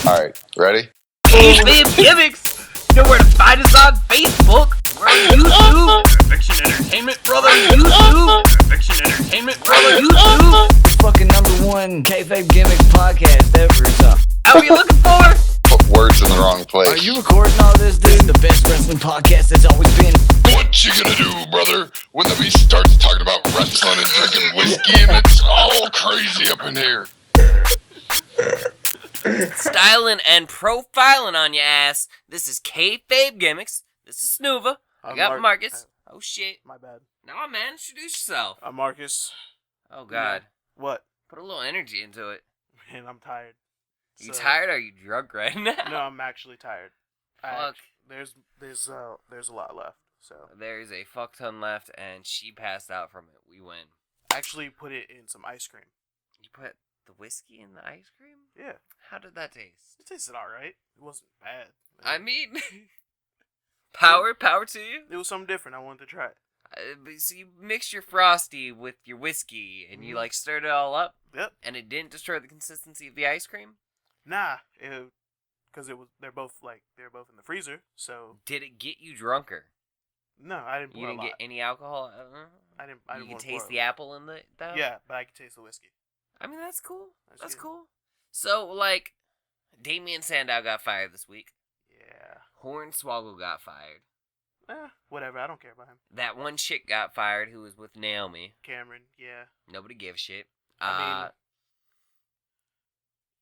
Alright, ready? Kayfabe Gimmicks! You know where to find us on Facebook. We're on YouTube. Fiction Entertainment, brother. YouTube. Fiction Entertainment, brother. YouTube. Fucking #1 Kayfabe Gimmicks podcast ever. So. How are you looking for? Put words in the wrong place. Are you recording all this, dude? The best wrestling podcast that's always been. What you gonna do, brother, when the beast starts talking about wrestling and drinking whiskey and it's all crazy up in here? Styling and profiling on your ass. This is Kayfabe Gimmicks. This is Snuva. I got Marcus. Oh shit. My bad. Nah, man, introduce yourself. I'm Marcus. Oh god. What? Put a little energy into it. Man, I'm tired. You tired or are you drunk right now? No, I'm actually tired. Fuck. There's a lot left. So There's a fuck ton left and she passed out from it. We win. actually put it in some ice cream. You put the whiskey in the ice cream? Yeah, How did that taste? it tasted all right. It wasn't bad. I mean, power to you. It was something different. I wanted to try it. So you mixed your frosty with your whiskey and you like stirred it all up, Yep. and it didn't destroy the consistency of the ice cream. Nah, because they're both in the freezer. So Did it get you drunker? no, I didn't. You pour didn't a lot. get any alcohol. I didn't. You can wanna pour taste a the lot. apple in the though. Yeah, but I can taste the whiskey. I mean that's cool. That's good. cool. So like, Damien Sandow got fired this week. Yeah. Hornswoggle got fired. Whatever. I don't care about him. That one chick got fired who was with Naomi. Cameron. Yeah. Nobody gave a shit. I mean,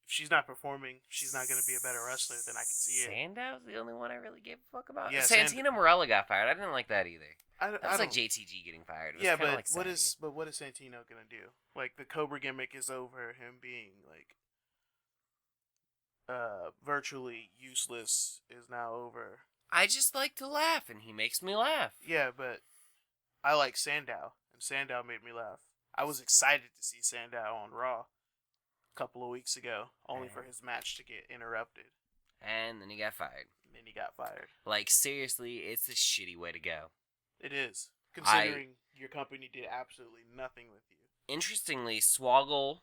if she's not performing, she's not going to be a better wrestler than I can see it. Sandow's the only one I really gave a fuck about. Yeah, Santina Morella got fired. I didn't like that either. I That was like don't- JTG getting fired. It was Yeah, kinda but like what saggy. is Santino gonna do? Like the Cobra gimmick is over. Him being like virtually useless is now over. I just like to laugh, and he makes me laugh. Yeah, but I like Sandow, and Sandow made me laugh. I was excited to see Sandow on Raw a couple of weeks ago, only for his match to get interrupted. And then he got fired. And then he got fired. Like, seriously, it's a shitty way to go. It is, considering your company did absolutely nothing with you. Interestingly, Swoggle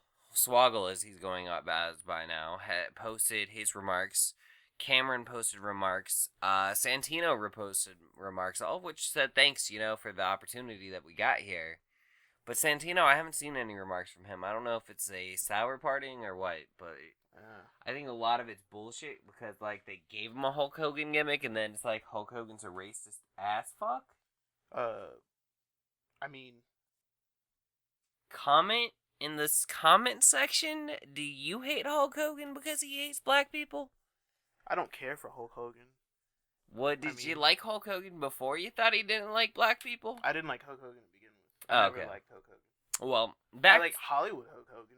as he's going up as by now, had posted his remarks. Cameron posted remarks. Santino reposted remarks, all of which said thanks, for the opportunity that we got here. But Santino, I haven't seen any remarks from him. I don't know if it's a sour parting or what, but I think a lot of it's bullshit because, like, they gave him a Hulk Hogan gimmick and then it's like Hulk Hogan's a racist ass fuck. I mean, Comment in this comment section, do you hate Hulk Hogan because he hates black people? I don't care for Hulk Hogan. What, did you like Hulk Hogan before you thought he didn't like black people? I didn't like Hulk Hogan to begin with. Oh, I okay. never liked Hulk Hogan. Well, I like Hollywood Hulk Hogan.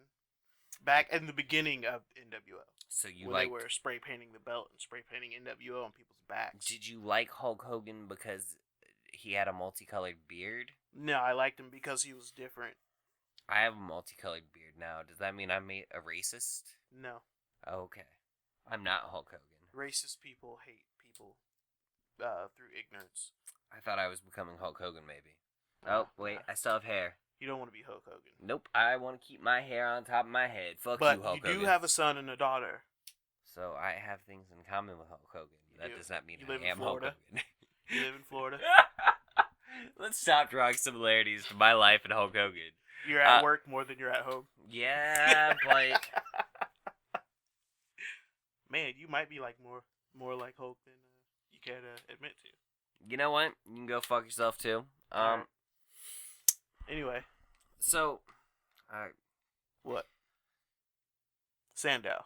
Back in the beginning of NWO. So you when they were spray painting the belt and spray painting NWO on people's backs. Did you like Hulk Hogan because he had a multicolored beard? No, I liked him because he was different. I have a multicolored beard now. Does that mean I'm a racist? No. Okay. I'm not Hulk Hogan. Racist people hate people through ignorance. I thought I was becoming Hulk Hogan, maybe. Oh, wait, I still have hair. You don't want to be Hulk Hogan. Nope, I want to keep my hair on top of my head. Fuck but you, Hulk Hogan. But you do have a son and a daughter. So I have things in common with Hulk Hogan. That does not mean I am Hulk Hogan. You live in Florida. Let's stop drawing similarities to my life and Hulk Hogan. You're at work more than you're at home. Yeah, but man, you might be like more like Hulk than you care to admit to. You know what? You can go fuck yourself too. Anyway. So, what? Sandow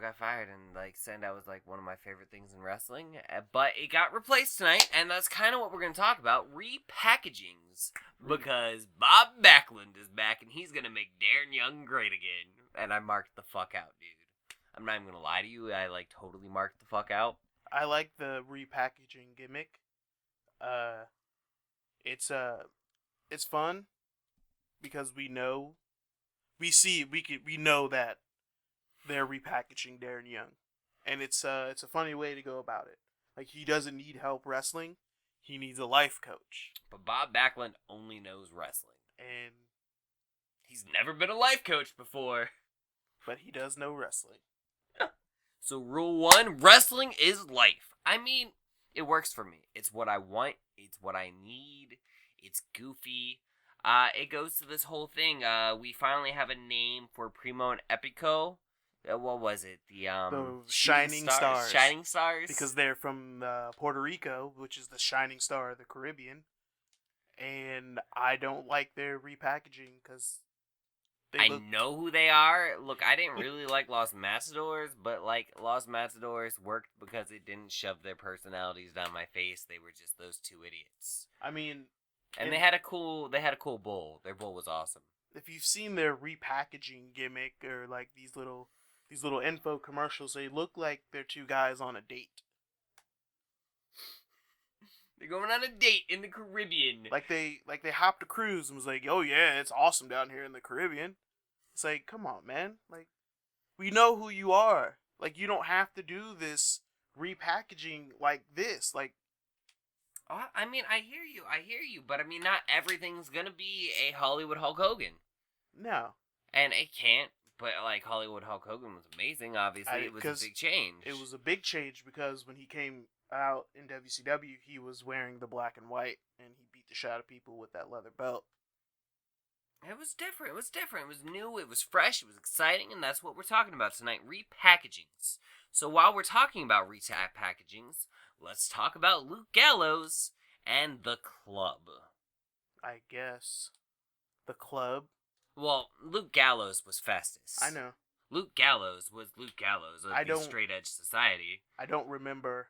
got fired, and Sandow was one of my favorite things in wrestling, but it got replaced tonight, and that's kind of what we're going to talk about, repackagings, because Bob Backlund is back, and he's going to make Darren Young great again, and I marked the fuck out, dude. I'm not even going to lie to you, I totally marked the fuck out. I like the repackaging gimmick. It's fun because we know that they're repackaging Darren Young, and it's a funny way to go about it. Like, he doesn't need help wrestling; he needs a life coach. But Bob Backlund only knows wrestling, and he's never been a life coach before. But he does know wrestling. So rule 1, wrestling is life. I mean, it works for me. It's what I want. It's what I need. It's goofy. It goes to this whole thing. We finally have a name for Primo and Epico. What was it? The Shining Stars. Shining Stars. Because they're from Puerto Rico, which is the shining star of the Caribbean. And I don't like their repackaging because I know who they are. Look, I didn't really like Los Matadors, but like Los Matadors worked because it didn't shove their personalities down my face. They were just those two idiots. I mean, and they had a cool bull. Their bull was awesome. If you've seen their repackaging gimmick or like these little info commercials, they look like they're two guys on a date. They're going on a date in the Caribbean. Like they hopped a cruise and was like, "Oh yeah, it's awesome down here in the Caribbean." It's like, come on, man. Like, we know who you are. Like, you don't have to do this repackaging like this. Like, I mean, I hear you, but I mean, not everything's gonna be a Hollywood Hulk Hogan. No. And it can't. But like Hollywood Hulk Hogan was amazing. Obviously, it was a big change. It was a big change because when he came out in WCW, he was wearing the black and white, and he beat the shit out of people with that leather belt. It was different. It was new. It was fresh. It was exciting, and that's what we're talking about tonight: repackagings. So while we're talking about repackagings, let's talk about Luke Gallows and the Club. I guess the Club. Well, Luke Gallows was Festus. I know. Luke Gallows was Luke Gallows of the Straight Edge Society. I don't remember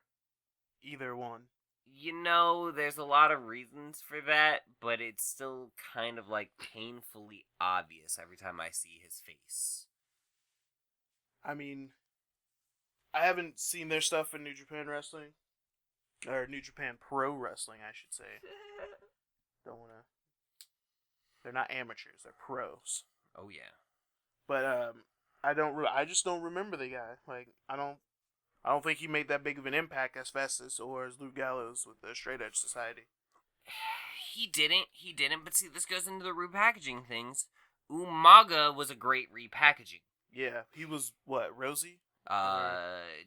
either one. You know, there's a lot of reasons for that, but it's still kind of like painfully obvious every time I see his face. I mean, I haven't seen their stuff in New Japan Wrestling. Or New Japan Pro Wrestling, I should say. Don't want to... They're not amateurs, they're pros. Oh yeah. But I just don't remember the guy. Like I don't think he made that big of an impact as Festus or as Luke Gallows with the Straight Edge Society. He didn't, but see, this goes into the repackaging things. Umaga was a great repackaging. Yeah, he was what, Rosie?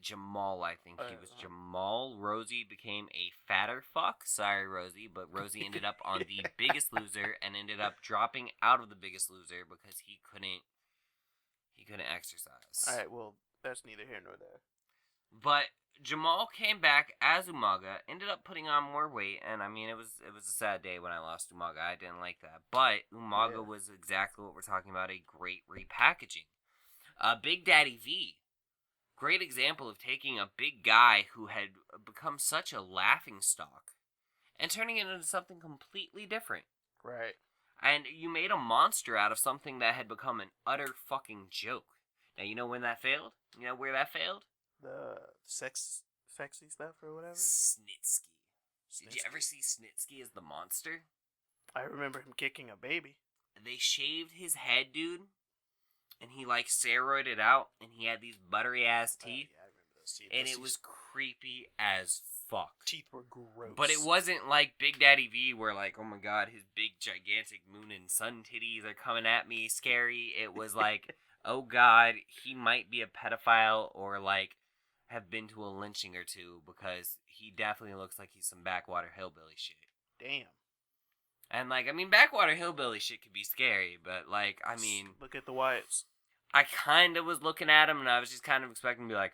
Jamal, I think he was Jamal. Rosie became a fatter fuck. Sorry, Rosie, but Rosie ended up on The Biggest Loser and ended up dropping out of The Biggest Loser because he couldn't exercise. All right, well, that's neither here nor there. But Jamal came back as Umaga, ended up putting on more weight, and I mean, it was a sad day when I lost Umaga. I didn't like that, but Umaga was exactly what we're talking about, a great repackaging. Big Daddy V. Great example of taking a big guy who had become such a laughingstock and turning it into something completely different. Right. And you made a monster out of something that had become an utter fucking joke. Now, you know when that failed? You know where that failed? The sexy stuff or whatever? Snitsky. Did you ever see Snitsky as the monster? I remember him kicking a baby. They shaved his head, dude. And he, like, steroided out, and he had these buttery-ass teeth. Yeah, I remember those teeth. And it was creepy as fuck. Teeth were gross. But it wasn't like Big Daddy V, where, like, oh my god, his big, gigantic moon and sun titties are coming at me, scary. It was like, oh god, he might be a pedophile, or, like, have been to a lynching or two, because he definitely looks like he's some backwater hillbilly shit. Damn. And, like, I mean, backwater hillbilly shit could be scary, but, like, I mean... Look at the Wyatts. I kind of was looking at him, and I was just kind of expecting to be like,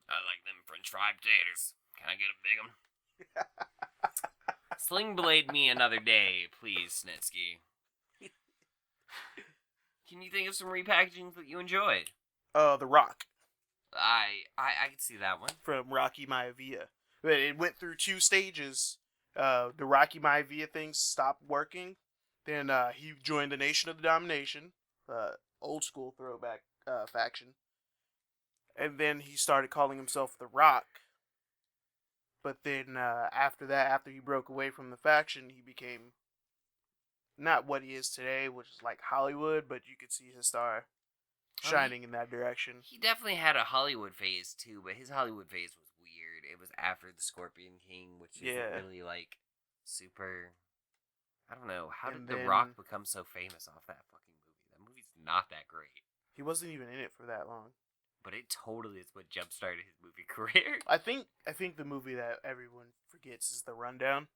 I like them french fried taters. Can I get a big one? Sling blade me another day, please, Snitsky. Can you think of some repackagings that you enjoyed? The Rock. I can see that one. From Rocky Maivia. But it went through 2 stages. The Rocky Maivia thing stopped working. Then he joined the Nation of the Domination. Old school throwback faction. And then he started calling himself The Rock. But then after that, after he broke away from the faction, he became not what he is today, which is like Hollywood, but you could see his star shining in that direction. He definitely had a Hollywood phase too, but his Hollywood phase was weird. It was after the Scorpion King, which isn't really like super... I don't know. How did The Rock become so famous off that fucking movie? That movie's not that great. He wasn't even in it for that long. but it totally is what jump-started his movie career. I think the movie that everyone forgets is The Rundown.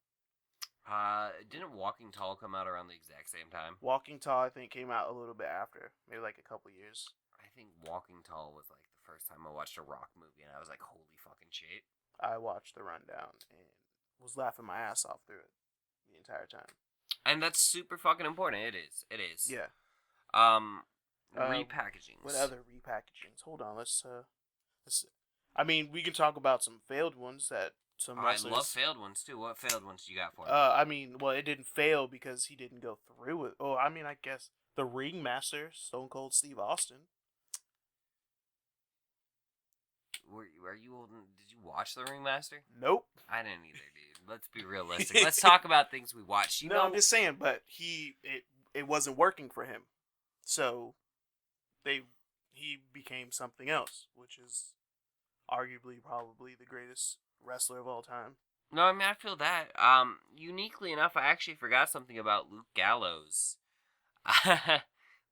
Didn't Walking Tall come out around the exact same time? Walking Tall, I think, came out a little bit after, maybe like a couple years. I think Walking Tall was like the first time I watched a rock movie, and I was like, holy fucking shit. I watched The Rundown and was laughing my ass off through it the entire time. And that's super fucking important. It is. It is. Yeah. Repackaging. What other repackagings? Hold on, let's. I mean, we can talk about some failed ones that some wrestlers. I love failed ones too. What failed ones do you got for me? I mean, well, it didn't fail because he didn't go through with. Oh, I mean, I guess the Ringmaster, Stone Cold Steve Austin. Were you old? Did you watch The Ringmaster? Nope. I didn't either, dude. Let's be realistic. Let's talk about things we watched. No, I'm just saying, but it wasn't working for him, so he became something else, which is arguably probably the greatest wrestler of all time. No, I mean, I feel that. Uniquely enough, I actually forgot something about Luke Gallows.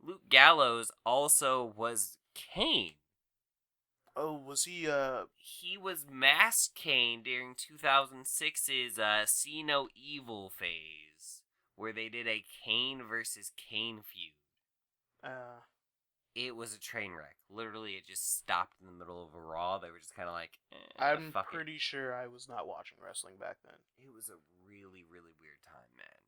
Luke Gallows also was Kane. Oh, was he, He was Masked Kane during 2006's See No Evil phase, where they did a Kane versus Kane feud. It was a train wreck. Literally, it just stopped in the middle of a Raw. They were just kind of like, I'm pretty sure I was not watching wrestling back then. It was a really, really weird time, man.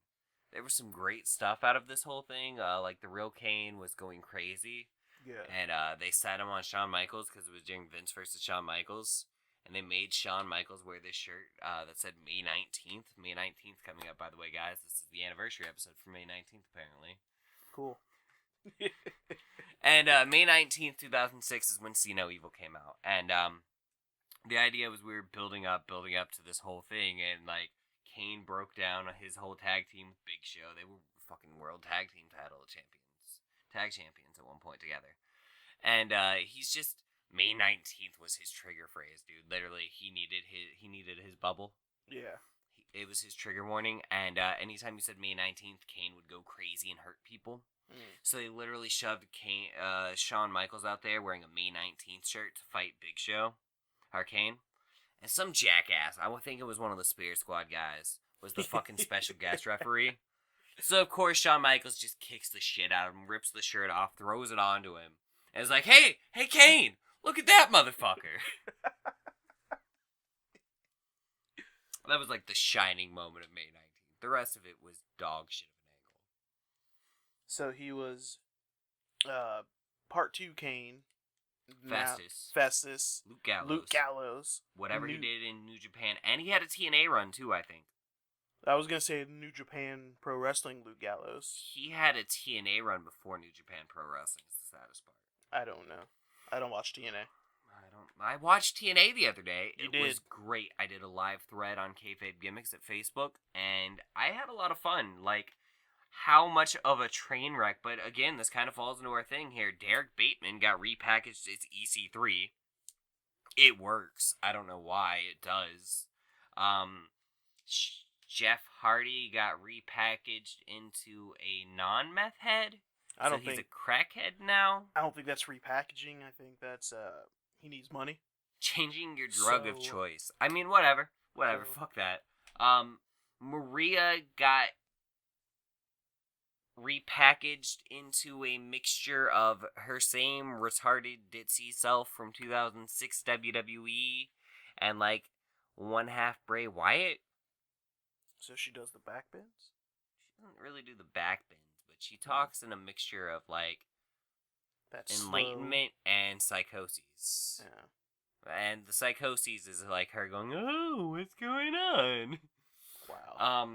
There was some great stuff out of this whole thing. Like, the real Kane was going crazy. Yeah. And they sat him on Shawn Michaels because it was during Vince versus Shawn Michaels. And they made Shawn Michaels wear this shirt that said May 19th. May 19th coming up, by the way, guys. This is the anniversary episode for May 19th, apparently. Cool. And May 19th, 2006 is when See No Evil came out. And the idea was we were building up to this whole thing. And, like, Kane broke down his whole tag team with Big Show. They were fucking world tag team title champions. Tag champions at one point together. And he's just... May 19th was his trigger phrase, dude. Literally, he needed his bubble. Yeah. It was his trigger warning. And anytime he said May 19th, Kane would go crazy and hurt people. So they literally shoved Shawn Michaels out there wearing a May 19th shirt to fight Big Show, or Kane. And some jackass, I would think it was one of the Spirit Squad guys, was the fucking special guest referee. So, of course, Shawn Michaels just kicks the shit out of him, rips the shirt off, throws it onto him, and is like, hey, Kane, look at that motherfucker. That was like the shining moment of May 19th. The rest of it was dog shit of an angle. So he was part 2 Kane. Festus. Luke Gallows. Whatever he did in New Japan. And he had a TNA run, too, I think. I was going to say New Japan Pro Wrestling Luke Gallows. He had a TNA run before New Japan Pro Wrestling is the saddest part. I don't know. I don't watch TNA. I watched TNA the other day. It was great. I did a live thread on Kayfabe Gimmicks at Facebook, and I had a lot of fun. Like, how much of a train wreck, but again, this kind of falls into our thing here. Derek Bateman got repackaged as EC3. It works. I don't know why. It does. Jeff Hardy got repackaged into a non-meth head. He's a crackhead now. I don't think that's repackaging. I think that's he needs money. Changing your drug of choice. I mean, whatever. Fuck that. Maria got repackaged into a mixture of her same retarded ditzy self from 2006 WWE and like one half Bray Wyatt. So she does the backbends? She doesn't really do the backbends, but she talks in a mixture of like that's enlightenment and psychoses. Yeah. And the psychoses is like her going, oh, what's going on? Wow.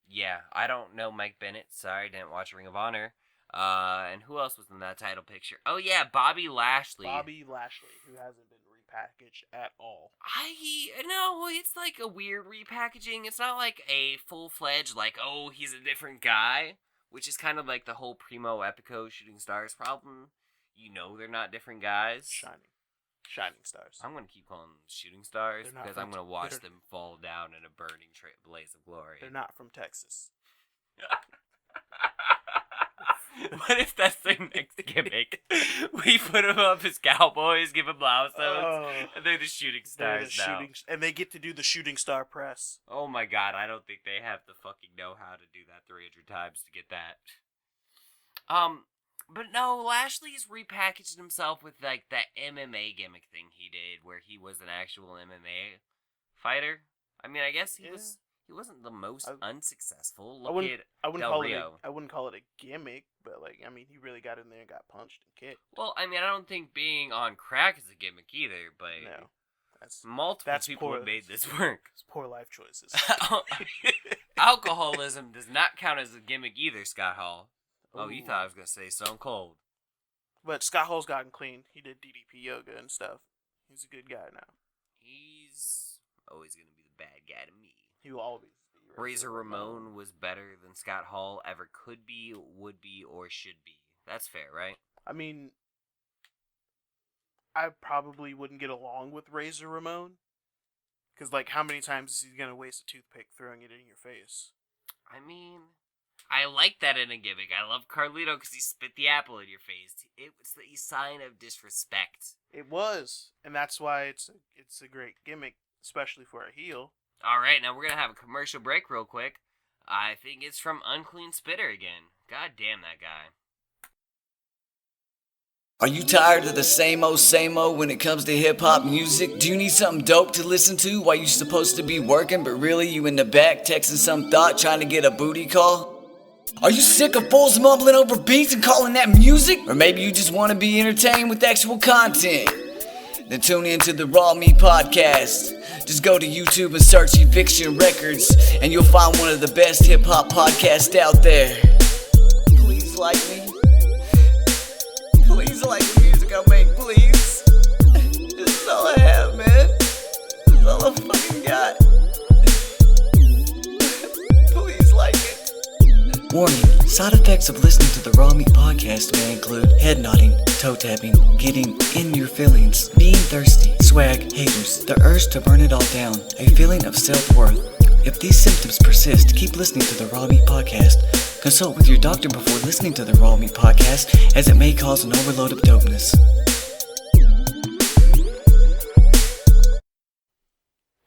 Yeah, I don't know Mike Bennett. Sorry, didn't watch Ring of Honor. And who else was in that title picture? Oh, yeah, Bobby Lashley. Bobby Lashley, who hasn't been repackaged at all. No, it's like a weird repackaging. It's not like a full-fledged, like, oh, he's a different guy, which is kind of like the whole Primo Epico Shooting Stars problem. You know they're not different guys. Shining Stars. I'm going to keep calling them Shooting Stars because I'm going to watch them fall down in a burning blaze of glory. They're not from Texas. What if that's their next gimmick? We put them up as cowboys, give them milestones, and they're the shooting stars now. And they get to do the shooting star press. Oh my god, I don't think they have the fucking know-how to do that 300 times to get that. But no, Lashley's repackaged himself with, like, that MMA gimmick thing he did, where he was an actual MMA fighter. I mean, I guess he wasn't the most unsuccessful. Look at Del Rio. I wouldn't call it a gimmick, but, like, I mean, he really got in there and got punched and kicked. Well, I mean, I don't think being on crack is a gimmick either, but No. multiple people have made this work. It's poor life choices. Alcoholism does not count as a gimmick either, Scott Hall. Oh, you thought I was going to say Stone Cold. But Scott Hall's gotten clean. He did DDP yoga and stuff. He's a good guy now. He's always going to be the bad guy to me. He will always be. Razor Ramon was better than Scott Hall ever could be, would be, or should be. That's fair, right? I mean, I probably wouldn't get along with Razor Ramon. Because, like, how many times is he going to waste a toothpick throwing it in your face? I mean, I like that in a gimmick. I love Carlito because he spit the apple in your face. It was the sign of disrespect. It was. And that's why it's a great gimmick, especially for a heel. All right, now we're going to have a commercial break real quick. I think it's from Unclean Spitter again. God damn that guy. Are you tired of the same old when it comes to hip-hop music? Do you need something dope to listen to while you're supposed to be working, but really you in the back texting some thought trying to get a booty call? Are you sick of fools mumbling over beats and calling that music? Or maybe you just want to be entertained with actual content? Then tune in to the Raw Meat Podcast. Just go to YouTube and search Eviction Records, and you'll find one of the best hip-hop podcasts out there. Please like me. Please like the music I make, please. This is all I have, man. This is all I fucking got. Please like it. Warning, side effects of listening to the Raw Meat Podcast may include head nodding, toe tapping, getting in your feelings, being thirsty, swag, haters, the urge to burn it all down, a feeling of self-worth. If these symptoms persist, keep listening to the Raw Meat Podcast. Consult with your doctor before listening to the Raw Meat Podcast, as it may cause an overload of dopeness.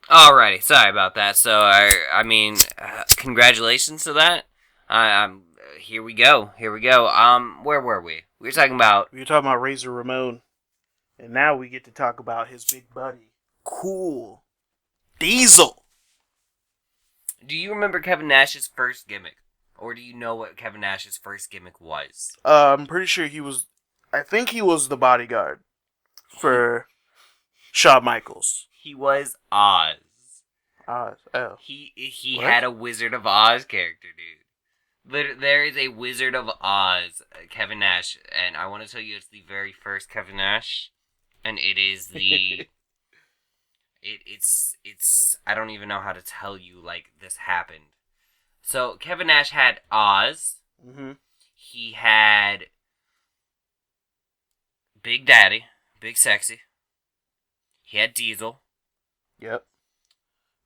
Alrighty, sorry about that. So, I mean, congratulations to that. Here we go. Where were we? We were talking about Razor Ramon. And now we get to talk about his big buddy, Cool Diesel. Do you remember Kevin Nash's first gimmick? Or do you know what Kevin Nash's first gimmick was? I'm pretty sure I think he was the bodyguard for Shawn Michaels. He was Oz. Oz, oh. He had a Wizard of Oz character, dude. There is a Wizard of Oz, Kevin Nash, and I want to tell you it's the very first Kevin Nash, and it is the... It's I don't even know how to tell you, like, this happened. So, Kevin Nash had Oz. Mm-hmm. He had Big Daddy, Big Sexy. He had Diesel. Yep.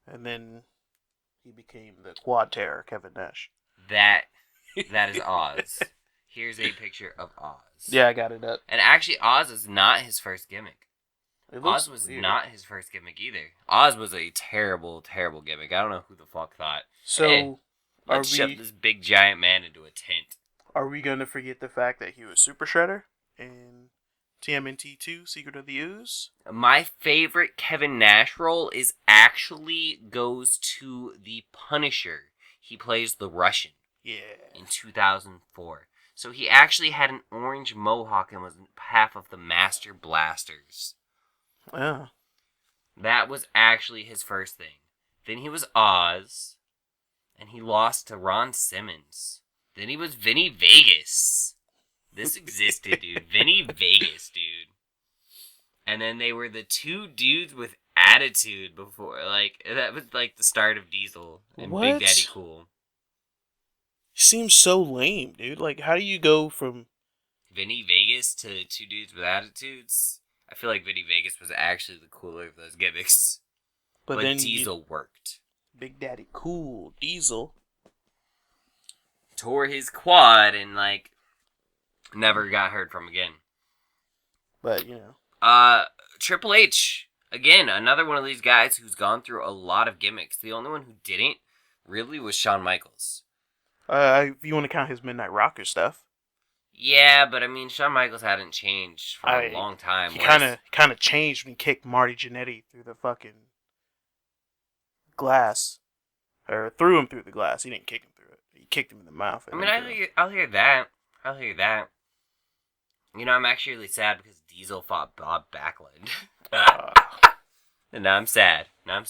And then he became the Quad Terror, Kevin Nash. That is Oz. Here's a picture of Oz. Yeah, I got it up. And actually, Oz is not his first gimmick. Oz was weird. not his first gimmick either. Oz was a terrible, terrible gimmick. I don't know who the fuck thought. So, hey, let's shove this big giant man into a tent. Are we going to forget the fact that he was Super Shredder in TMNT 2, Secret of the Ooze? My favorite Kevin Nash role goes to the Punisher. He plays the Russian. Yeah. In 2004. So he actually had an orange mohawk and was half of the Master Blasters. Yeah. That was actually his first thing. Then he was Oz. And he lost to Ron Simmons. Then he was Vinny Vegas. This existed, dude. Vinny Vegas, dude. And then they were the two dudes with attitude before. Like, that was like the start of Diesel and What? Big Daddy Cool. He seems so lame, dude. Like, how do you go from Vinny Vegas to two dudes with attitudes? I feel like Vinny Vegas was actually the cooler of those gimmicks. But then Diesel worked. Big Daddy Cool Diesel Tore his quad and, like, Never got heard from again. But, you know. Triple H, again, another one of these guys who's gone through a lot of gimmicks. The only one who didn't really was Shawn Michaels. If you want to count his Midnight Rocker stuff. Yeah, but I mean, Shawn Michaels hadn't changed for a long time. He kind of changed when he kicked Marty Jannetty through the fucking glass. Or threw him through the glass. He didn't kick him through it. He kicked him in the mouth. I mean, I'll hear that. I'll hear that. You know, I'm actually really sad because Diesel fought Bob Backlund. And now I'm sad. But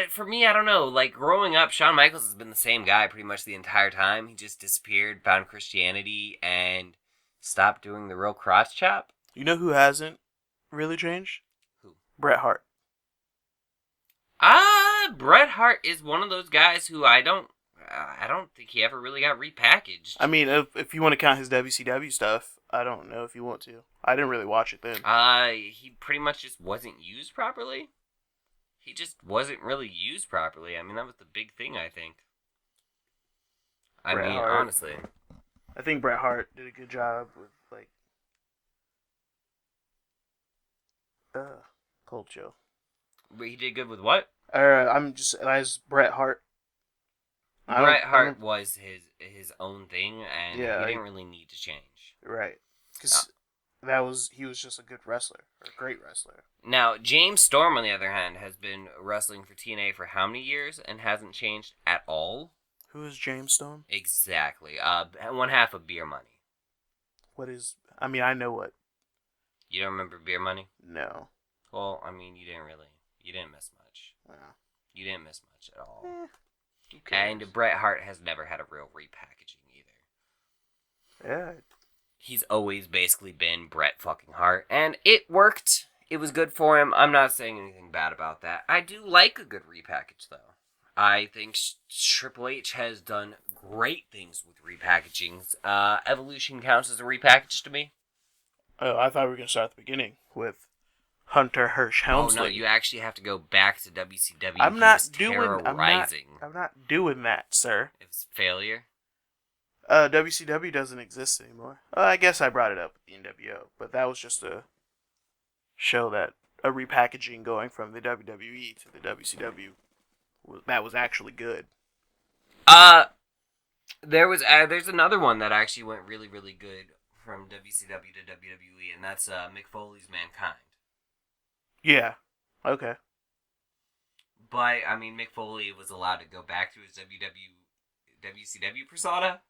for me, I don't know. Like, growing up, Shawn Michaels has been the same guy pretty much the entire time. He just disappeared, found Christianity, and stopped doing the real cross chop. You know who hasn't really changed? Who? Bret Hart. Bret Hart is one of those guys who I don't think he ever really got repackaged. I mean, if you want to count his WCW stuff, I don't know if you want to. I didn't really watch it then. He pretty much just wasn't used properly. He just wasn't really used properly. I mean, that was the big thing, I think. Bret Hart. Honestly. I think Bret Hart did a good job with, like... cold chill. But he did good with what? As Bret Hart. Bret Hart was his own thing, and he didn't really need to change. Right. Because he was just a good wrestler, or a great wrestler. Now, James Storm, on the other hand, has been wrestling for TNA for how many years, and hasn't changed at all? Who is James Storm? Exactly. One half of Beer Money. What is... I mean, I know what... You don't remember Beer Money? No. Well, I mean, you didn't miss much. Wow. You didn't miss much at all. And Bret Hart has never had a real repackaging either. Yeah. He's always basically been Bret fucking Hart, and it worked. It was good for him. I'm not saying anything bad about that. I do like a good repackage, though. I think Triple H has done great things with repackagings. Evolution counts as a repackage to me. Oh, I thought we were going to start at the beginning with Hunter Hirsch Helmsley. Oh, no, you actually have to go back to WCW. I'm not doing that, sir. It was failure. WCW doesn't exist anymore. I guess I brought it up with the NWO, but that was just to show that a repackaging going from the WWE to the WCW that was actually good. There's another one that actually went really, really good from WCW to WWE, and that's Mick Foley's Mankind. Yeah. Okay. But I mean, Mick Foley was allowed to go back to his WCW persona.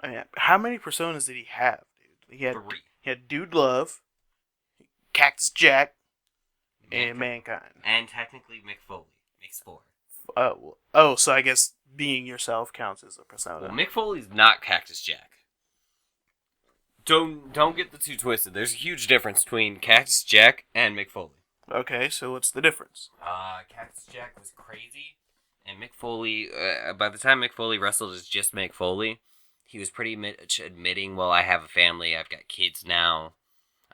I mean, how many personas did he have, dude? He had 3. He had Dude Love, Cactus Jack, and Mankind. And technically Mick Foley makes 4. So I guess being yourself counts as a persona. Well, Mick Foley's not Cactus Jack. Don't get the two twisted. There's a huge difference between Cactus Jack and Mick Foley. Okay, so what's the difference? Cactus Jack was crazy, and Mick Foley, by the time Mick Foley wrestled as just Mick Foley, he was pretty much admitting, well, I have a family, I've got kids now,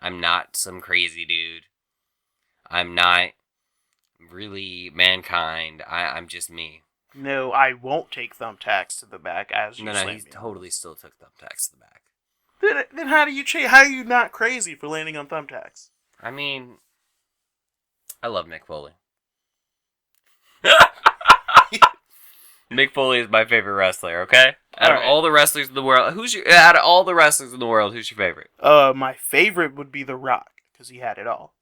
I'm not some crazy dude, I'm not really Mankind, I'm just me. No, I won't take thumbtacks to the back as you No, slam he me. totally still took thumbtacks to the back. Then how do you change? How are you not crazy for landing on thumbtacks? I mean, I love Mick Foley. Mick Foley is my favorite wrestler, okay? Out of all the wrestlers in the world, who's your favorite? My favorite would be The Rock, because he had it all.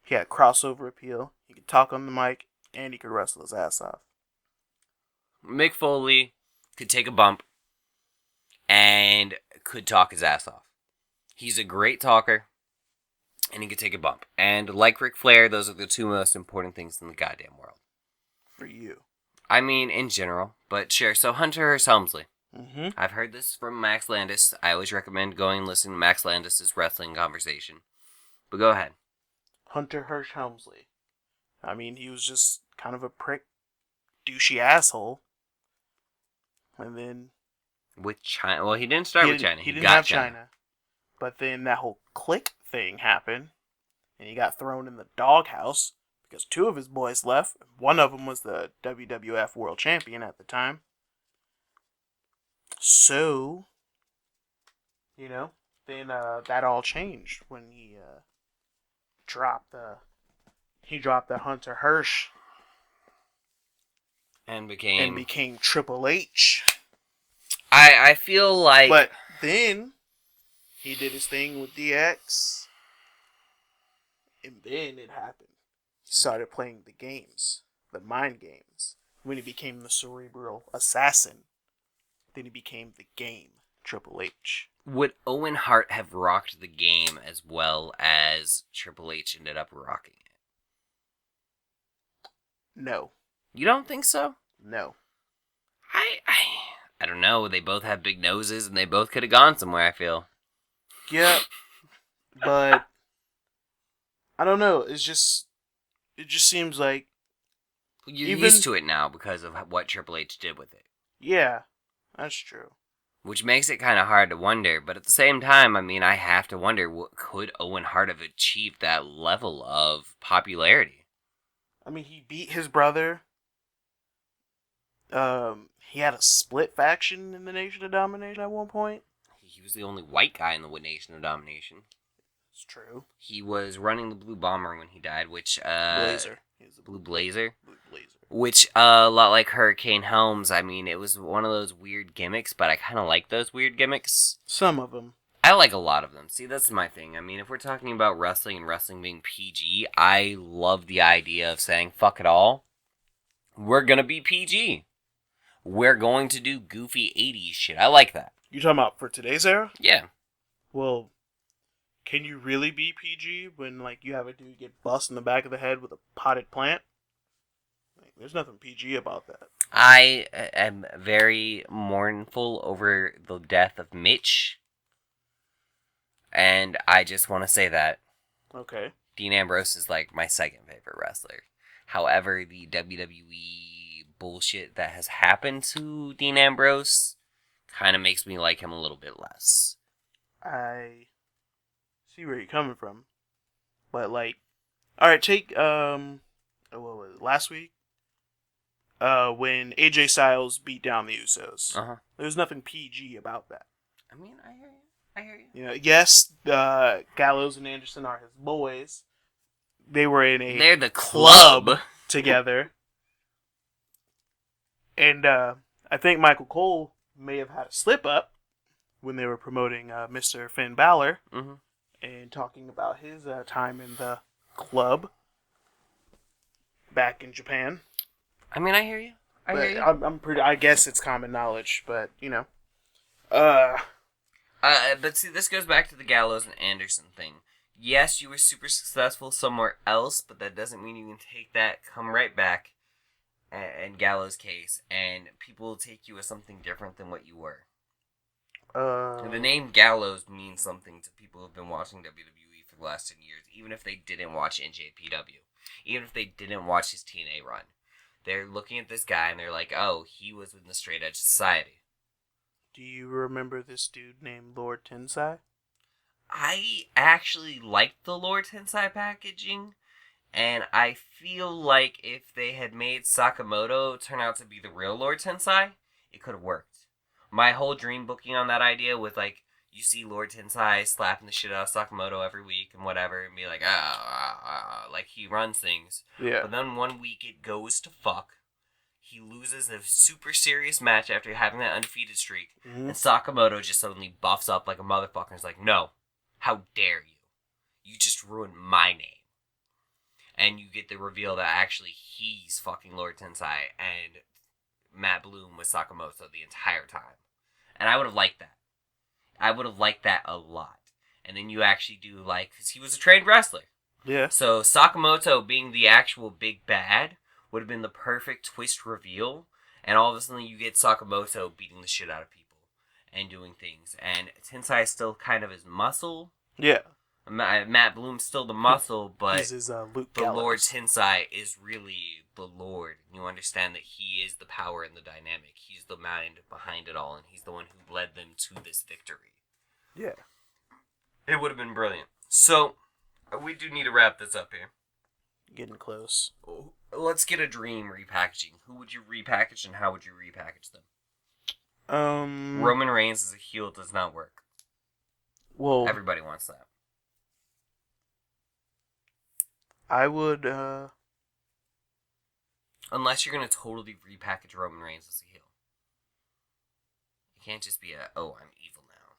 He had crossover appeal, he could talk on the mic, and he could wrestle his ass off. Mick Foley could take a bump and could talk his ass off. He's a great talker, and he could take a bump. And like Ric Flair, those are the two most important things in the goddamn world. For you. I mean, in general, but sure. So Hunter Hearst Helmsley. Mm-hmm. I've heard this from Max Landis. I always recommend going and listening to Max Landis' wrestling conversation. But go ahead. Hunter Hirsch Helmsley. I mean, he was just kind of a prick, douchey asshole. And then... With China. Well, he didn't start with China. He didn't have China. But then that whole clique thing happened. And he got thrown in the doghouse. Because 2 of his boys left. One of them was the WWF World Champion at the time. So, then that all changed when he dropped the Hunter Hirsch And and became Triple H. I feel like... But then he did his thing with DX, and then it happened. He started playing the games, the mind games, when he became the cerebral assassin. Then he became the game, Triple H. Would Owen Hart have rocked the game as well as Triple H ended up rocking it? No. You don't think so? No. I don't know. They both have big noses, and they both could have gone somewhere, I feel. Yeah, but I don't know. It just seems like You're used to it now because of what Triple H did with it. Yeah, that's true. Which makes it kind of hard to wonder, but at the same time, I mean, I have to wonder, could Owen Hart have achieved that level of popularity? I mean, he beat his brother. He had a split faction in the Nation of Domination at one point. He was the only white guy in the Nation of Domination. It's true. He was running the Blue Bomber when he died, which, Blazer. He was the Blue Blazer? Blue Blazer. Which, a lot like Hurricane Helms, I mean, it was one of those weird gimmicks, but I kind of like those weird gimmicks. Some of them. I like a lot of them. See, that's my thing. I mean, if we're talking about wrestling and wrestling being PG, I love the idea of saying, fuck it all. We're gonna be PG. We're going to do goofy 80s shit. I like that. You talking about for today's era? Yeah. Well, can you really be PG when, like, you have a dude get bust in the back of the head with a potted plant? Like, there's nothing PG about that. I am very mournful over the death of Mitch. And I just want to say that. Okay. Dean Ambrose is, like, my second favorite wrestler. However, the WWE bullshit that has happened to Dean Ambrose kind of makes me like him a little bit less. I see where you're coming from. But, like, alright, take, what was it, last week? When AJ Styles beat down the Usos. Uh-huh. There was nothing PG about that. I mean, I hear you. I hear you. You know, yes, Gallows and Anderson are his boys. They were in a They're the club together. And I think Michael Cole may have had a slip up when they were promoting Mr. Finn Balor and talking about his time in the club back in Japan. I mean, I hear you. I hear you. I'm pretty. I guess it's common knowledge, but you know. But see, this goes back to the Gallows and Anderson thing. Yes, you were super successful somewhere else, but that doesn't mean you can take that, come right back, in Gallows' case, and people will take you as something different than what you were. The name Gallows means something to people who have been watching WWE for the last 10 years, even if they didn't watch NJPW, even if they didn't watch his TNA run. They're looking at this guy and they're like, oh, he was in the Straight Edge Society. Do you remember this dude named Lord Tensai? I actually liked the Lord Tensai packaging, and I feel like if they had made Sakamoto turn out to be the real Lord Tensai, it could have worked. My whole dream booking on that idea with, like, you see Lord Tensai slapping the shit out of Sakamoto every week and whatever, and be like, like he runs things. Yeah. But then one week it goes to fuck. He loses a super serious match after having that undefeated streak, and Sakamoto just suddenly buffs up like a motherfucker and is like, no, how dare you? You just ruined my name. And you get the reveal that actually he's fucking Lord Tensai, and Matt Bloom was Sakamoto the entire time. And I would have liked that. I would have liked that a lot. And then you actually do, like, because he was a trained wrestler. Yeah. So Sakamoto being the actual big bad would have been the perfect twist reveal. And all of a sudden you get Sakamoto beating the shit out of people and doing things. And Tensai is still kind of his muscle. Yeah. Matt Bloom's still the muscle, but He's his, Luke the Gallows. Lord Tensai is really the Lord. You understand that he is the power and the dynamic. He's the mind behind it all, and he's the one who led them to this victory. Yeah. It would have been brilliant. So, we do need to wrap this up here. Getting close. Let's get a dream repackaging. Who would you repackage and how would you repackage them? Roman Reigns as a heel does not work. Well, Everybody wants that. I would. Unless you're going to totally repackage Roman Reigns as a heel. You can't just be I'm evil now.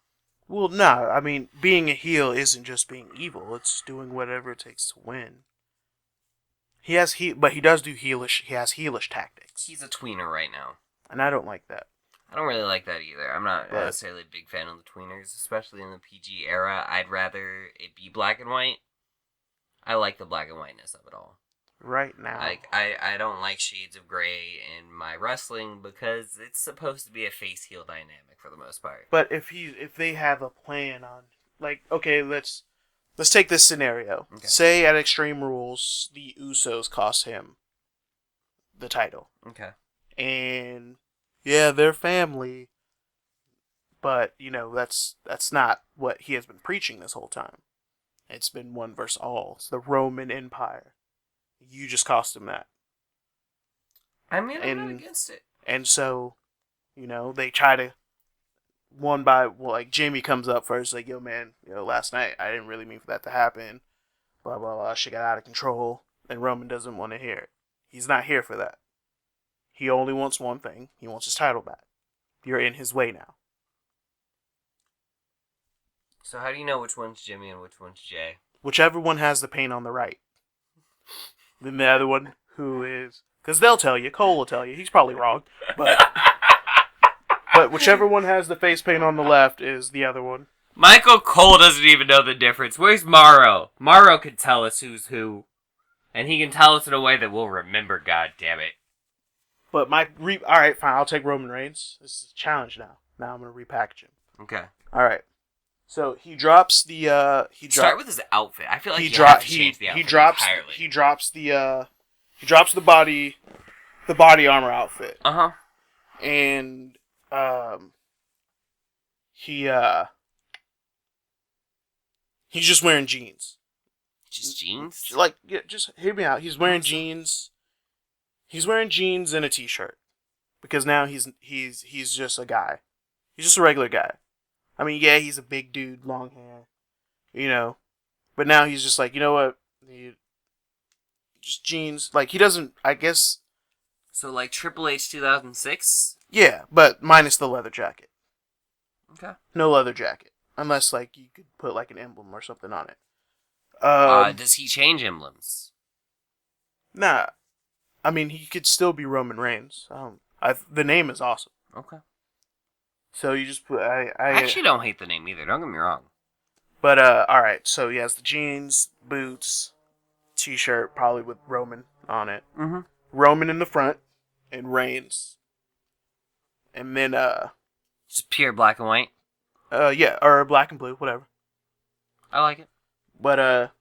Well, no. I mean, being a heel isn't just being evil. It's doing whatever it takes to win. But he does do heelish. He has heelish tactics, He's a tweener right now. and I don't like that. I don't really like that either. I'm not But- necessarily a big fan of the tweeners, especially in the PG era. I'd rather it be black and white. I like the black and whiteness of it all. Right now, I don't like shades of gray in my wrestling because it's supposed to be a face heel dynamic for the most part. but if they have a plan on, like, okay, let's take this scenario. Okay. Say at Extreme Rules, the Usos cost him the title, Okay. and yeah, they're family, but that's not what he has been preaching this whole time. It's been one versus all. It's the Roman Empire. You just cost him that. I mean, I'm not And- against it. And so, they try to like Jamie comes up first, like, yo man, last night I didn't really mean for that to happen. Blah blah blah. Shit got out of control, and Roman doesn't want to hear it. He's not here for that. He only wants one thing. He wants his title back. You're in his way now. So how do you know which one's Jimmy and which one's Jay? Whichever one has the pain on the right. Then the other one who is, because they'll tell you, Cole will tell you, he's probably wrong, but whichever one has the face paint on the left is the other one. Michael Cole doesn't even know the difference. Where's Morrow? Morrow can tell us who's who. And he can tell us in a way that we'll remember, god damn it. But alright, fine, I'll take Roman Reigns. This is a challenge now. Now I'm going to repackage him. Okay. Alright. So he drops the, Start with his outfit. I feel like he you have to he change the outfit drops entirely. he drops the body armor outfit. Uh-huh. And he's just wearing jeans. Just jeans? Like, yeah, just hear me out. He's wearing jeans. He's wearing jeans and a t-shirt because now he's just a guy. He's just a regular guy. I mean, yeah, he's a big dude, long hair, but now he's just like, you know what? Just jeans. Like, he doesn't, I guess. So like Triple H 2006? Yeah, but minus the leather jacket. Okay. No leather jacket, unless like you could put like an emblem or something on it. Does he change emblems? Nah. I mean, he could still be Roman Reigns. The name is awesome. Okay. So you just put I actually don't hate the name either. Don't get me wrong. But all right. So he has the jeans, boots, t-shirt, probably with Roman on it. Mm-hmm. Roman in the front, and Reigns. And then Just pure black and white. yeah, or black and blue, whatever. I like it. But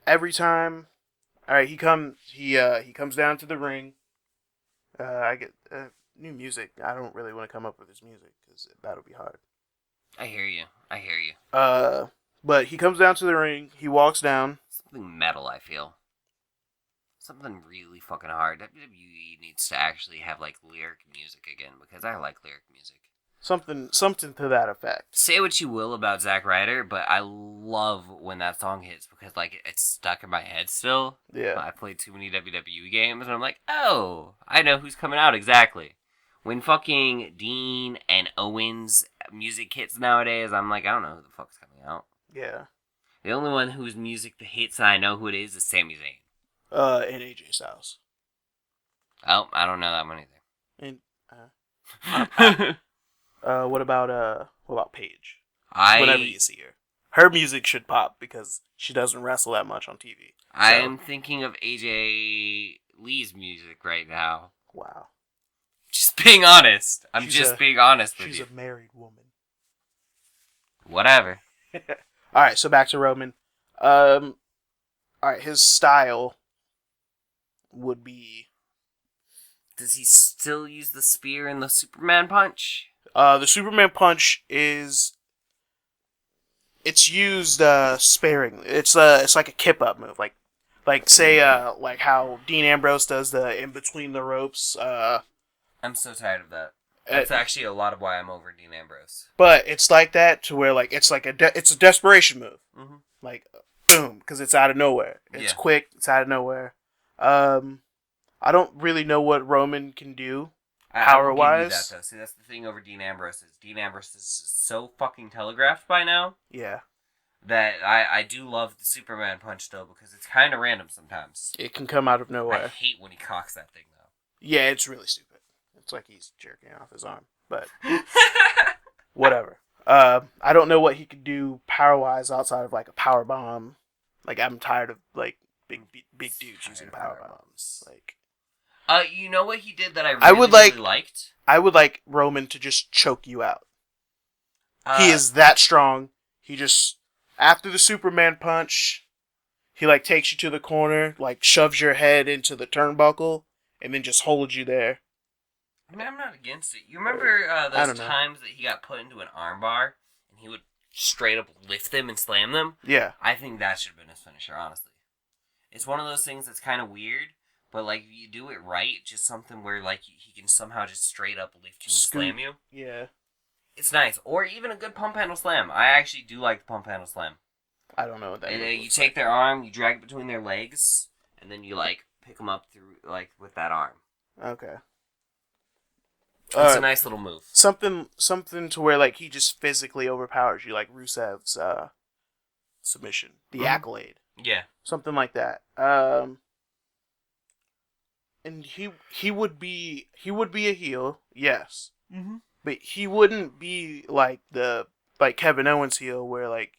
every time, all right, he comes down to the ring. I get new music. I don't really want to come up with his music because that'll be hard. I hear you. But he comes down to the ring. He walks down. Something metal, I feel. Something really fucking hard. WWE needs to actually have like lyric music again because I like lyric music. Something to that effect. Say what you will about Zack Ryder, but I love when that song hits because like it's stuck in my head still. Yeah. I played too many WWE games and I'm like, oh, I know who's coming out exactly. When fucking Dean and Owens music hits nowadays, I'm like, I don't know who the fuck's coming out. Yeah. The only one whose music that hits and I know who it is Sami Zayn. And AJ Styles. Oh, I don't know that one And either. what about Paige? I Whenever you see her, her music should pop because she doesn't wrestle that much on TV. I am thinking of AJ Lee's music right now. Wow. Just being honest. I'm She's just a- being honest with She's you. a married woman. Whatever. All right, so back to Roman. All right, his style would be Does he still use the spear and the Superman punch? the Superman punch is it's used sparingly. It's like a kip up move, like say like how Dean Ambrose does the in between the ropes. I'm so tired of that. That's actually a lot of why I'm over Dean Ambrose. But it's like that to where like it's like it's a desperation move. Mm-hmm. Like boom, because it's out of nowhere. It's quick. It's out of nowhere. I don't really know what Roman can do power wise. That though. See, that's the thing over Dean Ambrose is Dean Ambrose is so fucking telegraphed by now. Yeah. That I do love the Superman punch though because it's kind of random sometimes. It can come out of nowhere. I hate when he cocks that thing though. Yeah, it's really stupid. It's like he's jerking off his arm, but whatever. I don't know what he could do power wise outside of like a power bomb. Like I'm tired of like big dudes using power bombs. Like, you know what he did that I really liked? I would like Roman to just choke you out. He is that strong. He just after the Superman punch, he like takes you to the corner, like shoves your head into the turnbuckle, and then just holds you there. I mean, I'm not against it. You remember those times that he got put into an armbar and he would straight up lift them and slam them? Yeah. I think that should have been his finisher, honestly. It's one of those things that's kind of weird, but like if you do it right, just something where like he can somehow just straight up lift you and slam you. Yeah. It's nice. Or even a good pump handle slam. I actually do like the pump handle slam. I don't know what that is. And you take their arm, you drag it between their legs, and then you like pick them up through like with that arm. Okay. It's a nice little move. Something to where like he just physically overpowers you, like Rusev's submission, the accolade. Yeah. Something like that. And he would be a heel, yes. Mm-hmm. But he wouldn't be like Kevin Owens heel where like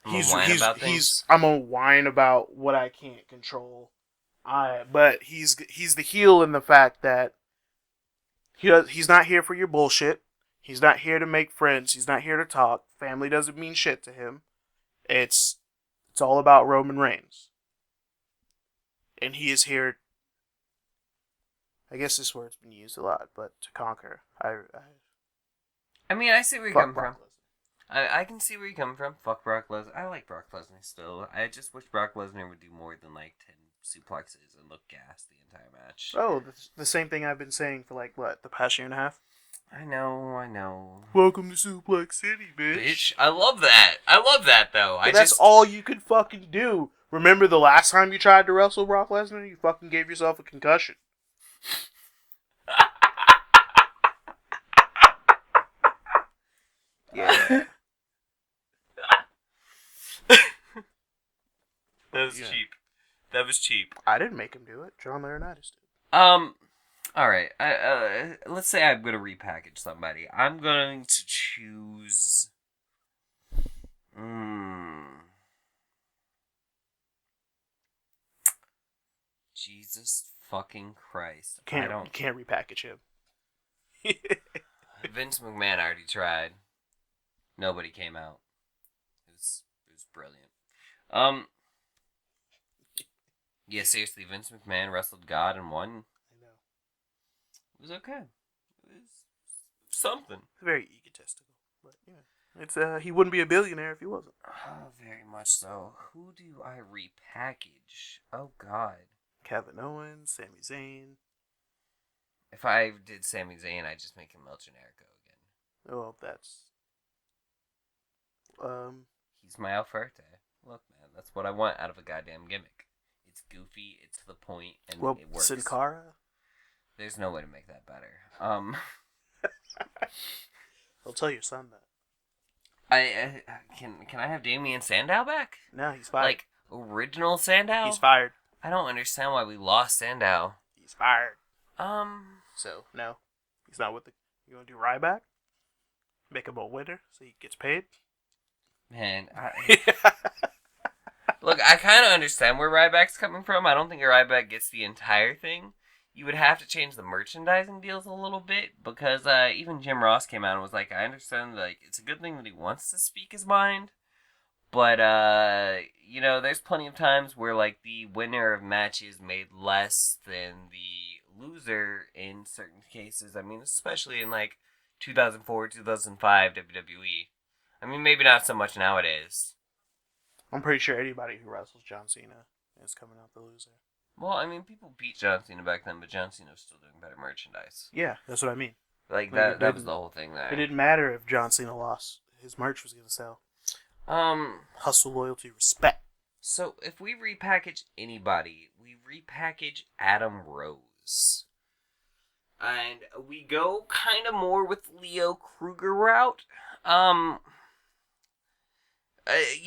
I'm gonna whine about what I can't control. But he's the heel in the fact that he's not here for your bullshit. He's not here to make friends. He's not here to talk. Family doesn't mean shit to him. It's all about Roman Reigns. And he is here, I guess this word's been used a lot, but to conquer. I mean, I see where you're coming from. I can see where you're coming from. Fuck Brock Lesnar. I like Brock Lesnar still. I just wish Brock Lesnar would do more than like 10 suplexes and look gassed the entire match. Oh, the same thing I've been saying for like, what, the past year and a half? I know. Welcome to Suplex City, bitch. I love that, though. That's all you could fucking do. Remember the last time you tried to wrestle Brock Lesnar? You fucking gave yourself a concussion. Yeah. That was cheap. I didn't make him do it. John Laurinaitis did. Alright. Let's say I'm going to repackage somebody. I'm going to choose... Jesus fucking Christ. You can't repackage him. Vince McMahon already tried. Nobody came out. It was brilliant. Yeah, seriously, Vince McMahon wrestled God and won. I know. It was okay. It was something. Very egotistical, but yeah, it's he wouldn't be a billionaire if he wasn't. Oh, very much so. Who do I repackage? Oh God. Kevin Owens, Sami Zayn. If I did Sami Zayn, I'd just make him El Generico again. Oh, that's He's my El Fuerte. Look, man, that's what I want out of a goddamn gimmick. It's goofy, it's to the point, and it works. Sin Cara? There's no way to make that better. I'll tell your son that. Can I have Damian Sandow back? No, he's fired. Like original Sandow? He's fired. I don't understand why we lost Sandow. He's fired. So no, he's not with the. You want to do Ryback? Make him a winner so he gets paid. Man, look, I kind of understand where Ryback's coming from. I don't think Ryback gets the entire thing. You would have to change the merchandising deals a little bit because even Jim Ross came out and was like, I understand, like, it's a good thing that he wants to speak his mind, but, there's plenty of times where, like, the winner of matches made less than the loser in certain cases. I mean, especially in, like, 2004, 2005 WWE. I mean, maybe not so much nowadays. I'm pretty sure anybody who wrestles John Cena is coming out the loser. Well, I mean, people beat John Cena back then, but John Cena was still doing better merchandise. Yeah, that's what I mean. Like Like, that was the whole thing there. It didn't matter if John Cena lost. His merch was going to sell. Hustle, loyalty, respect. So if we repackage anybody, we repackage Adam Rose. And we go kind of more with Leo Kruger route. You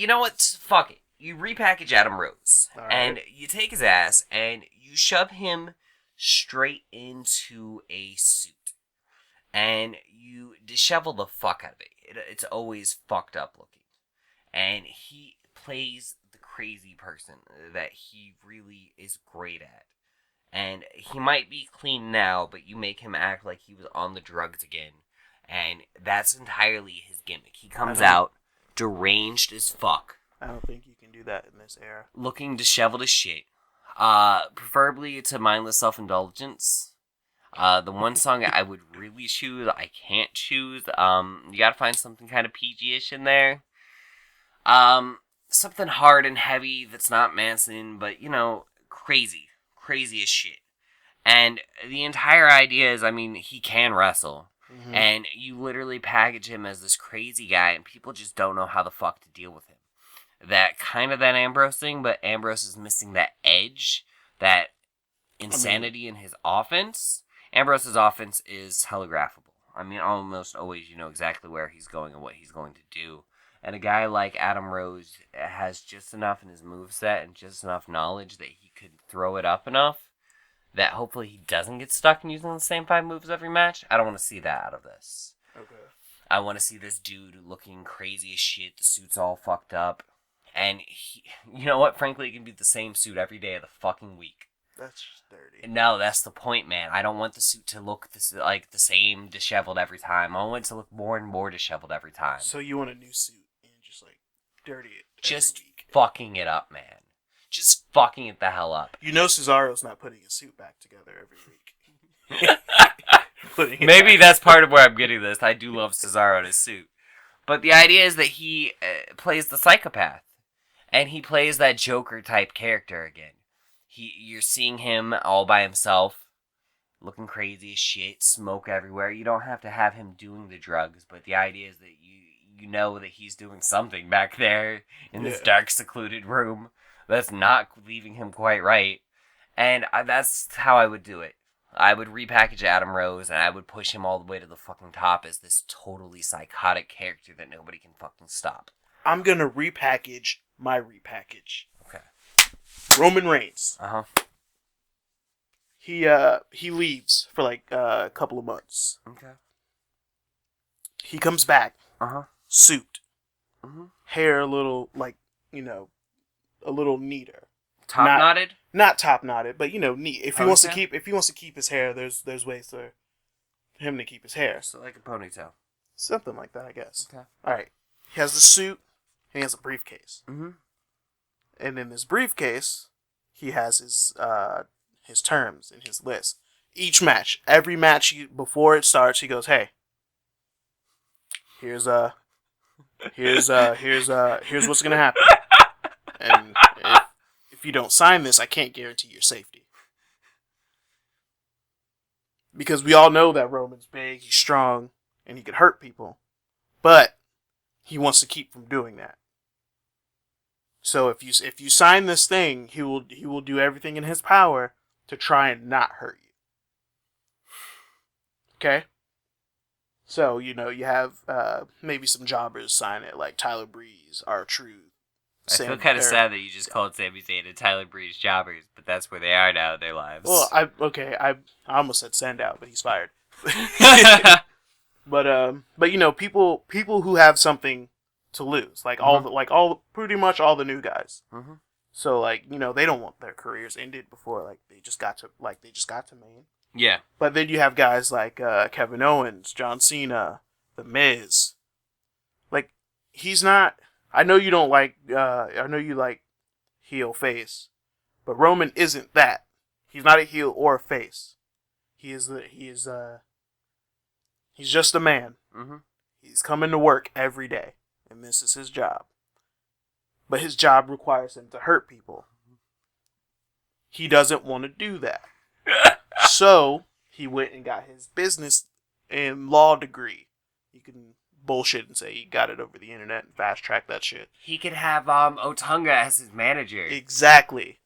know what? Fuck it. You repackage Adam Rose. All right. And you take his ass and you shove him straight into a suit. And you dishevel the fuck out of it. It's always fucked up looking. And he plays the crazy person that he really is great at. And he might be clean now, but you make him act like he was on the drugs again. And that's entirely his gimmick. He comes out deranged as fuck. I don't think you can do that in this era. Looking disheveled as shit. Preferably to mindless self-indulgence. The one song I would really choose, I can't choose. You gotta find something kind of PG-ish in there. Something hard and heavy that's not Manson, but, crazy as shit. And the entire idea is, he can wrestle. Mm-hmm. And you literally package him as this crazy guy, and people just don't know how the fuck to deal with him. That Ambrose thing, but Ambrose is missing that edge, that insanity in his offense. Ambrose's offense is telegraphable. Almost always you know exactly where he's going and what he's going to do. And a guy like Adam Rose has just enough in his moveset and just enough knowledge that he could throw it up enough that hopefully he doesn't get stuck in using the same 5 moves every match. I don't want to see that out of this. Okay. I want to see this dude looking crazy as shit. The suit's all fucked up. And he, you know what? Frankly, it can be the same suit every day of the fucking week. That's just dirty. No, that's the point, man. I don't want the suit to look like the same disheveled every time. I want it to look more and more disheveled every time. So you want a new suit and just dirty it just every week. Fucking it up, man. Just fucking it the hell up. Cesaro's not putting his suit back together every week. Maybe that's part of where I'm getting this. I do love Cesaro in his suit. But the idea is that he plays the psychopath. And he plays that Joker-type character again. You're seeing him all by himself, looking crazy as shit, smoke everywhere. You don't have to have him doing the drugs, but the idea is that you know that he's doing something back there in this dark, secluded room that's not leaving him quite right. And that's how I would do it. I would repackage Adam Rose, and I would push him all the way to the fucking top as this totally psychotic character that nobody can fucking stop. I'm gonna repackage my repackage. Okay. Roman Reigns. Uh-huh. He leaves for a couple of months. Okay. He comes back. Uh-huh. Suit. Mm-hmm. Hair a little a little neater. Top knotted? Not top knotted, but neat. If he ponytail? wants to keep his hair, there's ways for him to keep his hair. So like a ponytail. Something like that, I guess. Okay. All right. He has the suit and he has a briefcase. Mm-hmm. And in this briefcase, he has his terms and his list. Each match, every match before it starts, he goes, "Hey, here's what's gonna happen. And if you don't sign this, I can't guarantee your safety." Because we all know that Roman's big, he's strong, and he could hurt people, but he wants to keep from doing that. So if you sign this thing, he will do everything in his power to try and not hurt you. Okay? So, you have maybe some jobbers sign it, like Tyler Breeze, R-Truth. I feel kind of sad that you just called Sami Zayn and Tyler Breeze jobbers, but that's where they are now in their lives. Well, I almost said Sandow, but he's fired. But people who have something to lose, pretty much all the new guys. Mm-hmm. So they don't want their careers ended before they just got to Maine. Yeah. But then you have guys like Kevin Owens, John Cena, The Miz. He's not. I know you don't like. I know you like heel face, but Roman isn't that. He's not a heel or a face. He's just a man. Mm-hmm. He's coming to work every day, and this is his job. But his job requires him to hurt people. He doesn't want to do that. So he went and got his business in law degree. You can bullshit and say he got it over the internet and fast track that shit. He could have Otunga as his manager. Exactly.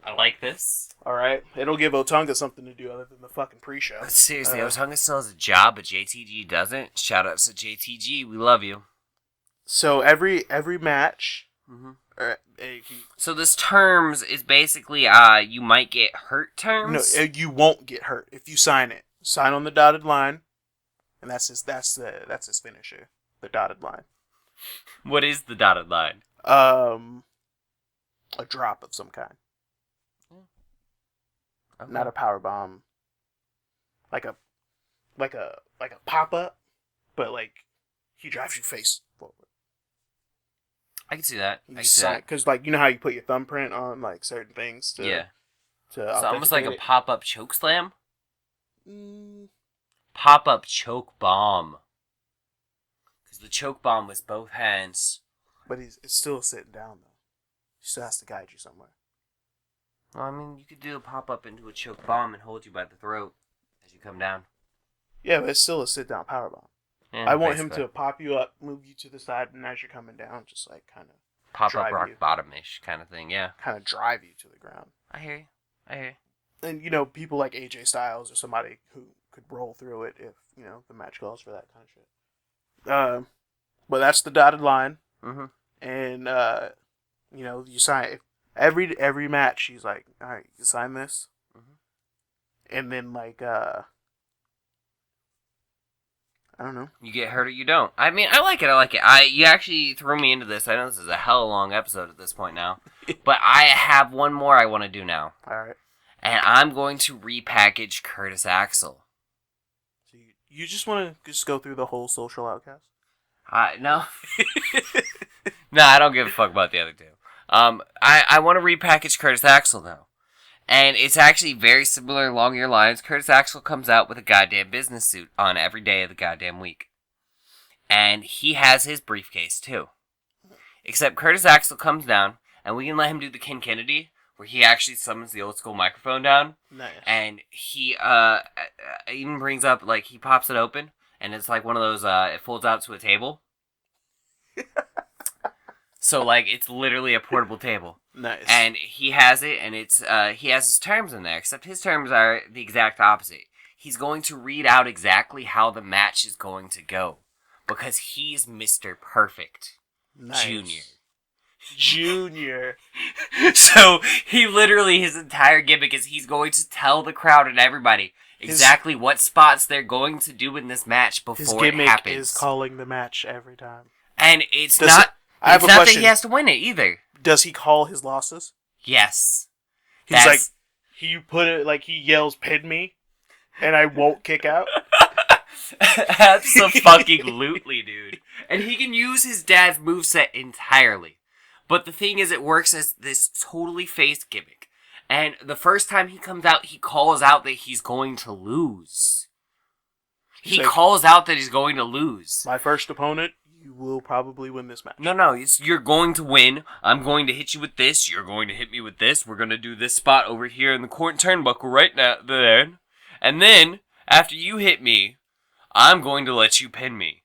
I like this. All right, it'll give Otunga something to do other than the fucking pre-show. Seriously, Otunga still has a job, but JTG doesn't. Shout out to JTG, we love you. So every match. So this terms is basically you might get hurt terms. No, you won't get hurt if you sign it. Sign on the dotted line, and that's his finisher. The dotted line. What is the dotted line? A drop of some kind. Okay. Not a power bomb. Like a pop up, but like he drives you face forward. I can see that. Because like you know how you put your thumbprint on like certain things. So almost like a it? pop up choke slam. Mm. Pop up choke bomb. Because the choke bomb was both hands. But it's still sitting down though. He still has to guide you somewhere. Well, I mean, you could do a pop up into a choke bomb and hold you by the throat as you come down. Yeah, but it's still a sit down power bomb. Yeah, I want basically. him to pop you up, move you to the side, and as you're coming down, just like kind of Pop up drive rock you. bottom-ish kind of thing, yeah. Kind of drive you to the ground. I hear you. And you know, people like AJ Styles or somebody who could roll through it if you know the match calls for that kind of shit. But that's the dotted line. Mm-hmm. And you know, you sign every match. He's like, all right, you sign this, and then like I don't know. You get hurt or you don't. I mean, I like it. You actually threw me into this. I know this is a hella long episode at this point now, but I have one more I want to do now, All right. and I'm going to repackage Curtis Axel. So you just want to just go through the whole Social Outcast? No. No, I don't give a fuck about the other two. I want to repackage Curtis Axel, though. And it's actually very similar along your lines. Curtis Axel comes out with a goddamn business suit on every day of the goddamn week. And he has his briefcase, too. Except Curtis Axel comes down, and we can let him do the Ken Kennedy, where he actually summons the old school microphone down. Nice. And he even brings up, like, he pops it open, and it's like one of those, it folds out to a table. So, like, it's literally a portable table. Nice. And he has it, and it's he has his terms in there, except his terms are the exact opposite. He's going to read out exactly how the match is going to go, because he's Mr. Perfect Nice. Junior. So, he literally, his entire gimmick is he's going to tell the crowd and everybody exactly what spots they're going to do in this match before His gimmick it happens. is calling the match every time. And it's Does not... I have it's a not question. that he has to win it either. Does he call his losses? Yes. He's like, he put it like he yells, "Pin me," and I won't kick out. Absolutely, dude. And he can use his dad's moveset entirely. But the thing is, it works as this totally faced gimmick. And the first time he comes out, he calls out that he's going to lose. He like, calls out that he's going to lose. My first opponent, you will probably win this match. No, you're going to win. I'm going to hit you with this. You're going to hit me with this. We're going to do this spot over here in the court turnbuckle right now, there. And then, after you hit me, I'm going to let you pin me.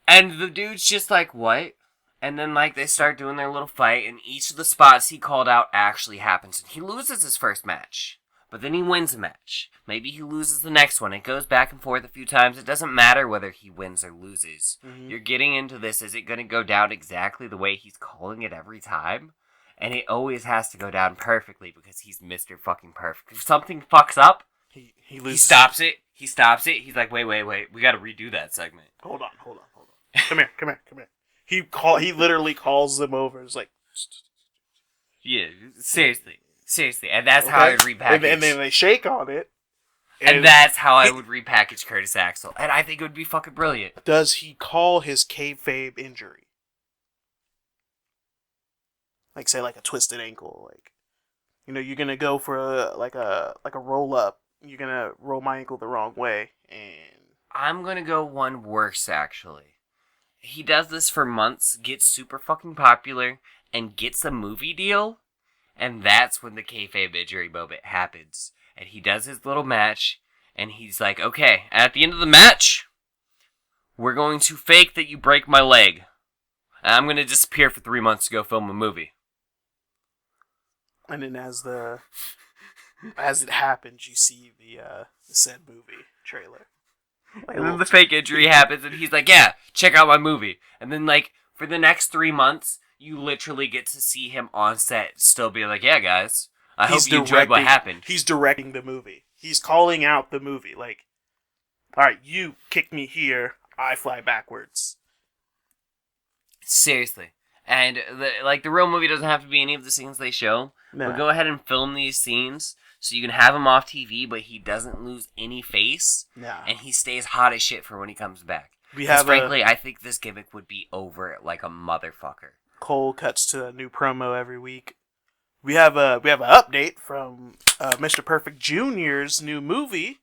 And the dude's just like, what? And then, like, they start doing their little fight, and each of the spots he called out actually happens. And he loses his first match. But then he wins a match. Maybe he loses the next one. It goes back and forth a few times. It doesn't matter whether he wins or loses. Mm-hmm. You're getting into this. Is it going to go down exactly the way he's calling it every time? And it always has to go down perfectly because he's Mr. fucking Perfect. If something fucks up, He he loses. stops it. He's like, wait. We got to redo that segment. Hold on. Come here. He literally calls them over. It's like, Yeah, seriously. And that's how I would repackage. And then they shake on it. And that's how I would repackage Curtis Axel. And I think it would be fucking brilliant. Does he call his kayfabe injury? Like, say, like a twisted ankle. Like, you know, you're gonna go for a roll up. You're gonna roll my ankle the wrong way, and I'm gonna go one worse, actually. He does this for months, gets super fucking popular, and gets a movie deal, and that's when the kayfabe injury moment happens. And he does his little match, And he's like, okay, at the end of the match, we're going to fake that you break my leg. And I'm going to disappear for 3 months to go film a movie. And then as it happens, you see the said movie trailer. Like And then the fake injury happens, and he's like, yeah, check out my movie. And then, like, for the next 3 months, you literally get to see him on set still be like, yeah, guys, I hope you enjoyed what happened. He's directing the movie. He's calling out the movie. Like, all right, you kick me here, I fly backwards. Seriously. And, the real movie doesn't have to be any of the scenes they show. Nah. But go ahead and film these scenes so you can have him off TV, but he doesn't lose any face. Nah. And he stays hot as shit for when he comes back. Because frankly, I think this gimmick would be over like a motherfucker. Cole cuts to a new promo every week. We have an update from Mr. Perfect Jr.'s new movie.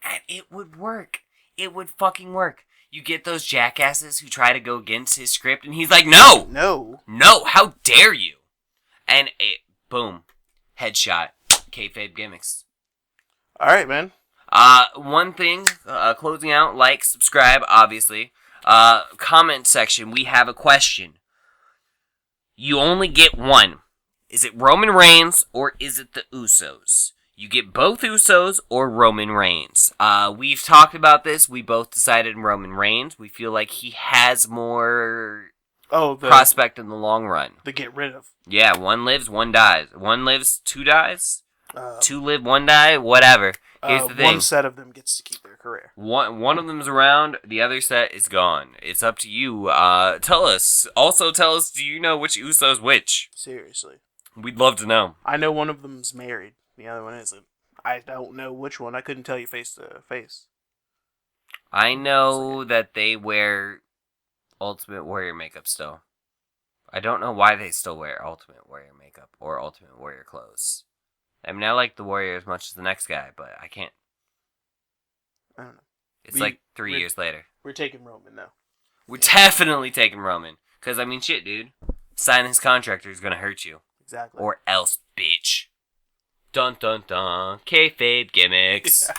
And it would work. It would fucking work. You get those jackasses who try to go against his script, and he's like, no! No, how dare you? And boom. Headshot. Kayfabe Gimmicks. Alright, man. One thing, closing out, like, subscribe, obviously. Comment section, we have a question. You only get one. Is it Roman Reigns or is it the Usos? You get both Usos or Roman Reigns. We've talked about this. We both decided Roman Reigns. We feel like he has more prospect in the long run. To get rid of. Yeah, one lives, one dies. One lives, two dies? Two live, one die? Whatever. Here's the thing. One set of them gets to keep their career. One of them's around, the other set is gone. It's up to you. Tell us. Also tell us, do you know which Uso's which? Seriously. We'd love to know. I know one of them's married. The other one isn't. I don't know which one. I couldn't tell you face to face. I know that they wear Ultimate Warrior makeup still. I don't know why they still wear Ultimate Warrior makeup or Ultimate Warrior clothes. I mean, I like the Warrior as much as the next guy, but I can't. I don't know. It's like 3 years later. We're taking Roman now. We're definitely taking Roman. Because, I mean, shit, dude. Signing his contract is going to hurt you. Exactly. Or else, bitch. Dun dun dun. Kayfabe Gimmicks. Yeah.